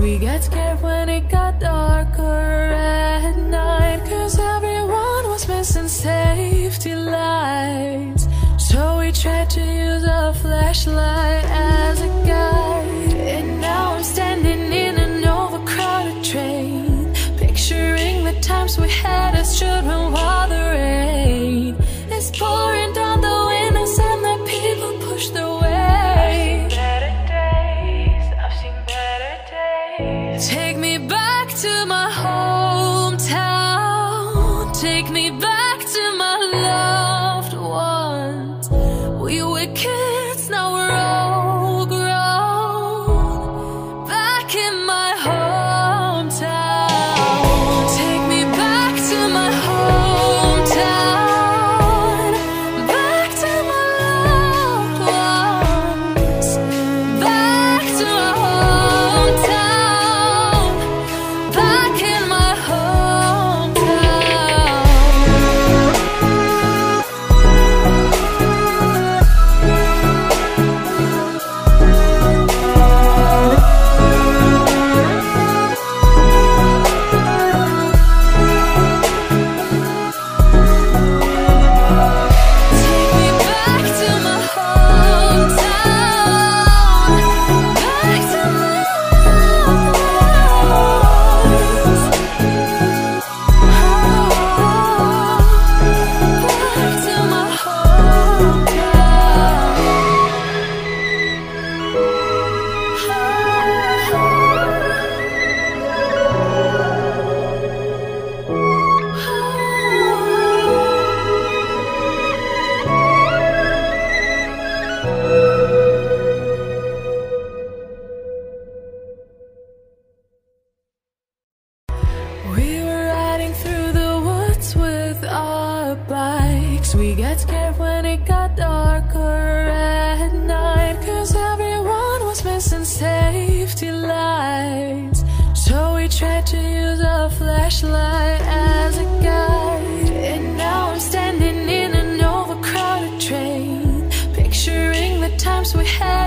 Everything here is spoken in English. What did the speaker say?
We get scared when it got darker at night, 'cause everyone was missing safety lights. So we tried to use a flashlight as a guide. And now I'm standing in an overcrowded train, picturing the times we had as children while the rain is pouring down the windows and the people push their way. Take me back to my hometown. Take me back to my loved ones. We were kids, now we're all grown. Back in my hometown. Take me back to my hometown. Back to my loved ones. Back to my hometown. Back in my We were riding through the woods with our bikes. We got scared when it got darker at night, 'cause everyone was missing safety lights. So we tried to use a flashlight as a guide. And now I'm standing in an overcrowded train, picturing the times we had